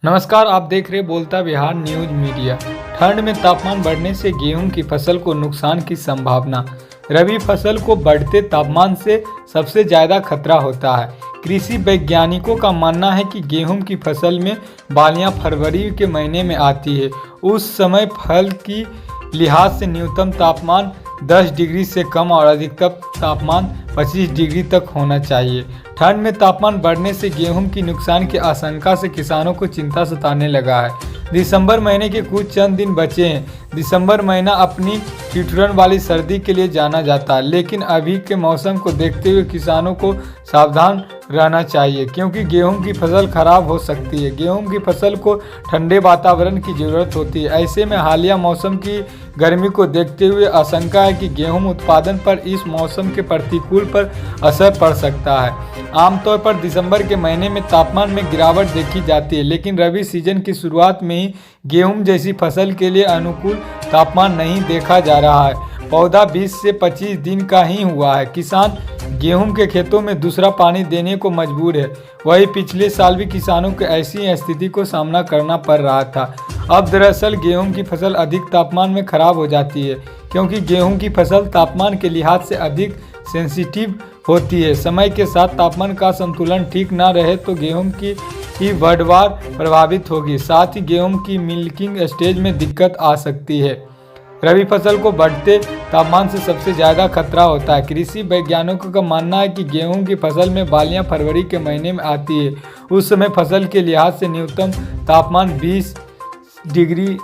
नमस्कार, आप देख रहे बोलता बिहार न्यूज मीडिया। ठंड में तापमान बढ़ने से गेहूं की फसल को नुकसान की संभावना। रबी फसल को बढ़ते तापमान से सबसे ज़्यादा खतरा होता है। कृषि वैज्ञानिकों का मानना है कि गेहूं की फसल में बालियां फरवरी के महीने में आती है। उस समय फल की लिहाज से न्यूनतम तापमान 10 डिग्री से कम और अधिकतम तापमान 25 डिग्री तक होना चाहिए। ठंड में तापमान बढ़ने से गेहूं की नुकसान की आशंका से किसानों को चिंता सताने लगा है। दिसंबर महीने के कुछ चंद दिन बचे हैं। दिसंबर महीना अपनी ठिठुरन वाली सर्दी के लिए जाना जाता है, लेकिन अभी के मौसम को देखते हुए किसानों को सावधान रहना चाहिए क्योंकि गेहूं की फसल खराब हो सकती है। गेहूं की फसल को ठंडे वातावरण की ज़रूरत होती है। ऐसे में हालिया मौसम की गर्मी को देखते हुए आशंका है कि गेहूं उत्पादन पर इस मौसम के प्रतिकूल पर असर पड़ सकता है। आमतौर पर दिसंबर के महीने में तापमान में गिरावट देखी जाती है, लेकिन रबी सीजन की शुरुआत में ही गेहूं जैसी फसल के लिए अनुकूल तापमान नहीं देखा जा रहा है। पौधा 20 से 25 दिन का ही हुआ है। किसान गेहूं के खेतों में दूसरा पानी देने को मजबूर है। वही पिछले साल भी किसानों को ऐसी स्थिति को सामना करना पड़ रहा था। अब दरअसल गेहूं की फसल अधिक तापमान में खराब हो जाती है क्योंकि गेहूं की फसल तापमान के लिहाज से अधिक सेंसिटिव होती है। समय के साथ तापमान का संतुलन ठीक ना रहे तो गेहूं की पैदावार प्रभावित होगी। साथ ही गेहूं की मिल्किंग स्टेज में दिक्कत आ सकती है। रबी फसल को बढ़ते तापमान से सबसे ज़्यादा खतरा होता है। कृषि वैज्ञानिकों का मानना है कि गेहूं की फसल में बालियां फरवरी के महीने में आती है। उस समय फसल के लिहाज से न्यूनतम तापमान 20 डिग्री